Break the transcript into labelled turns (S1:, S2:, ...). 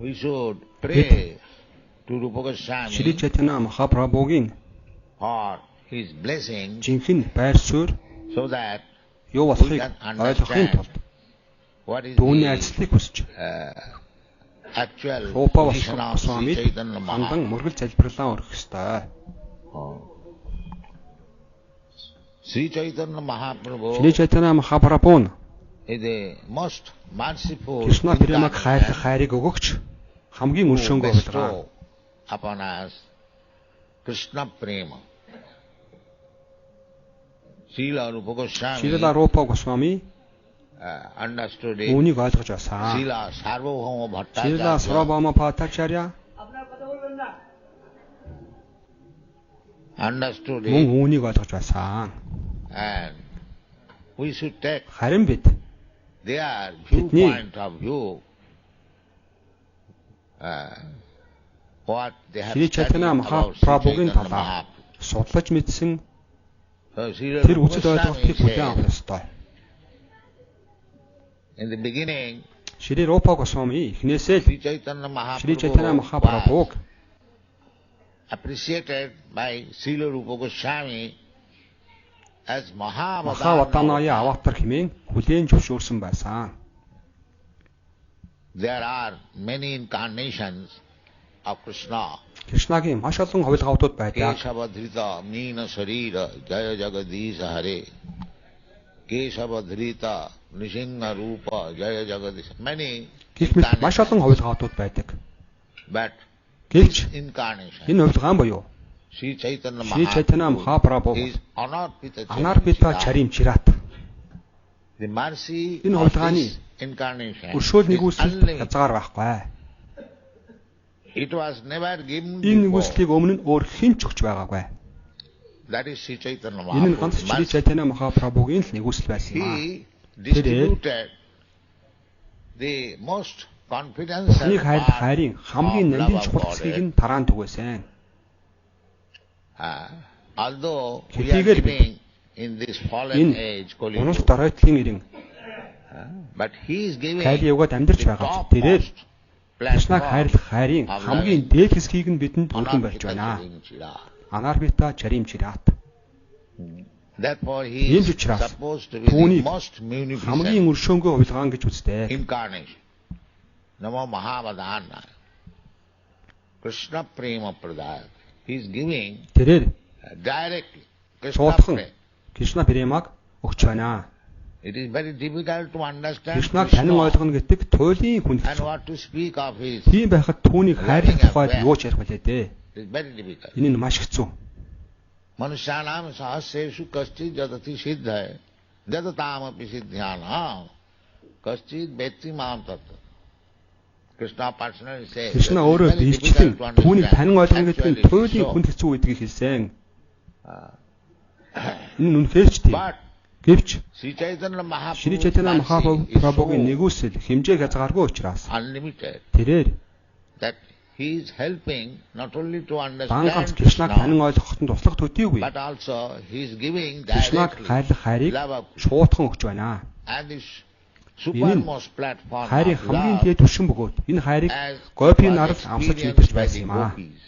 S1: we should pray to Rupa Goswami
S2: Шри Чайтанья Махапрабхугийн
S1: for his blessing
S2: жинхэнэ байр суурь
S1: so that
S2: юу
S1: we
S2: болохыг
S1: can
S2: ойлгохын
S1: understand
S2: тулд
S1: what is
S2: түүний
S1: the
S2: ажлыг хүсэж
S1: actual
S2: Рупа
S1: position of Sri
S2: Госвамид
S1: Chaitanya
S2: хандан
S1: Mahaprabhu.
S2: мөргөл залбирлаа өргөх ёстой.
S1: Sri Chaitanya Mahaprabhu
S2: Шри Чайтанья Махапрабху нь
S1: is the most merciful
S2: Кришна Премаг хайрлах
S1: incarnation
S2: хайрыг өгөгч хамгийн
S1: who
S2: өршөөнгөө
S1: bestow
S2: хулгай.
S1: upon us Krishna Prema. Srila Rupa Goswami
S2: Шрила Рупа Госвами
S1: understood it.
S2: үүнийг ойлгож байсан.
S1: Srila Sarvabhauma
S2: Шрила
S1: Bhattacharya
S2: Сарвабхаума Бхаттачарья
S1: understood
S2: мөн
S1: it,
S2: үүнийг ойлгож байсан.
S1: and we should take
S2: Харин бид
S1: their
S2: Бидний
S1: viewpoint of view, what they have
S2: Шри
S1: studied
S2: Чайтанья
S1: about Sri
S2: Махапрабхугийн
S1: Chaitanya
S2: талаар
S1: Mahaprabhu.
S2: судлаж мэдсэн
S1: So Srila
S2: тэр
S1: Rupa
S2: үзэл
S1: Goswami
S2: ойлголтыг хүлээн авах
S1: said,
S2: ёстой.
S1: in the beginning,
S2: Шри Рупа Госвами эхнээсээ л
S1: Sri Chaitanya
S2: Шри Чайтанья
S1: Mahaprabhu
S2: Махапрабхуг
S1: was appreciated by Srila Rupa Goswami as
S2: Махаватаная
S1: Mahavadana.
S2: аватар хэмээн хүлээн зөвшөөрсөн байсан.
S1: There are many incarnations of Krishna.
S2: Кришнагийн маш олон хувилгаудууд байдаг.
S1: Keshavadhrita Meena Sharira Jaya Jagadisha Hare. Keshavadhrita Nrisingha Rupa Jaya Jagadisha. Many
S2: Гэх мэт маш олон хувилгаудууд байдаг.
S1: but
S2: Гэвч
S1: this incarnation,
S2: энэ хувилгаан буюу
S1: Sri Chaitanya
S2: Шри Чайтанья
S1: Mahaprabhu
S2: Махапрабху
S1: is Anarpita
S2: Анарпита
S1: Charimchira.
S2: Чаримчират
S1: The mercy
S2: Энэ
S1: of
S2: хувилгааны
S1: this incarnation
S2: өршөөл
S1: is
S2: нэгүсэл
S1: unlimited.
S2: хязгаар байхгүй.
S1: It was never given
S2: Энэ
S1: before.
S2: нэгүслийг өмнө нь өөр хэн ч өгч байгаагүй.
S1: That is Sri Chaitanya
S2: Энэ нь ганц
S1: Mahaprabhu's
S2: Шри
S1: mercy.
S2: Чайтанья Махапрабхугийн л нэгүсэл байсан юм аа.
S1: He distributed the most confidential
S2: Бурхны хайр
S1: part
S2: хайрын хамгийн
S1: of
S2: нандин
S1: love of
S2: чухал хэсгийг
S1: God.
S2: нь тараан түгээсэн.
S1: Although we are
S2: Хэдийгээр бид
S1: living in this fallen
S2: энэ
S1: age, Kali
S2: унал
S1: Yuga,
S2: доройтлын ирэн
S1: but he is giving
S2: хайр яваад амьдарч
S1: the
S2: байгаа. Тэрээр
S1: topmost
S2: Кришнаг
S1: platform
S2: хайрлах хайрын
S1: of
S2: хамгийн
S1: loving
S2: дээд хэсгийг нь бидэнд өргөн барьж
S1: Anarpita
S2: байна.
S1: Charimchira.
S2: Анарбита Чаримчират.
S1: Therefore he
S2: Ийм
S1: is
S2: ч учраас
S1: supposed to be the
S2: түүнийг
S1: most
S2: хамгийн
S1: munificent
S2: өршөөнгөө хувилгаан гэж үздэг.
S1: incarnation. Namo Mahavadana. Krishna Prema Pradaya. He is giving
S2: Тэрээр
S1: directly. Krishna
S2: шуудхан
S1: Prema.
S2: Кришна Премаг өгч байна.
S1: It is very difficult to understand
S2: Кришнаг танин
S1: Krishna
S2: ойлгоно гэдэг туйлын хүн
S1: and
S2: хэцүү.
S1: what to speak of his.
S2: Тийм байхад түүнийг хайрлах тухайд юу ч ярих билээ дээ.
S1: It is very difficult.
S2: Энэ нь маш хэцүү.
S1: Manusyanam sahasreshu kaschid jadati siddha jadatam api siddhyanam kaschid vetti mam tattva. Krishna personally says
S2: Кришна
S1: that it
S2: өөрөө
S1: is very
S2: биелчилэн
S1: difficult to
S2: түүнийг танин ойлгоно
S1: understand.
S2: гэдэг нь
S1: Actually,
S2: туйлын
S1: so.
S2: хүн хэцүү гэдгийг хэлсэн. Энэ нь үнэхээр ч тийм.
S1: But
S2: Гэвч
S1: Sri Chaitanya
S2: Шри Чайтанья
S1: Mahaprabhu's mercy is
S2: Махапрабхугийн
S1: so
S2: нэгүсэл хэмжээг хязгааргүй учраас
S1: unlimited
S2: тэрээр
S1: that he is helping not only to
S2: ганц
S1: understand
S2: Кришнаг танин
S1: Krishna,
S2: ойлгоход нь туслах төдийгүй.
S1: but also he is giving
S2: Кришнаг
S1: directly
S2: хайрлах хайрыг
S1: love of Krishna.
S2: шуудхан өгч байна.
S1: And this supermost platform
S2: Хайрын
S1: of
S2: хамгийн
S1: love
S2: дээд түвшин бөгөөд энэ хайрыг
S1: as
S2: гопийн
S1: was
S2: нарал амсаж
S1: experienced
S2: мэдэрч
S1: by
S2: байсан
S1: the
S2: юм аа.
S1: gopis.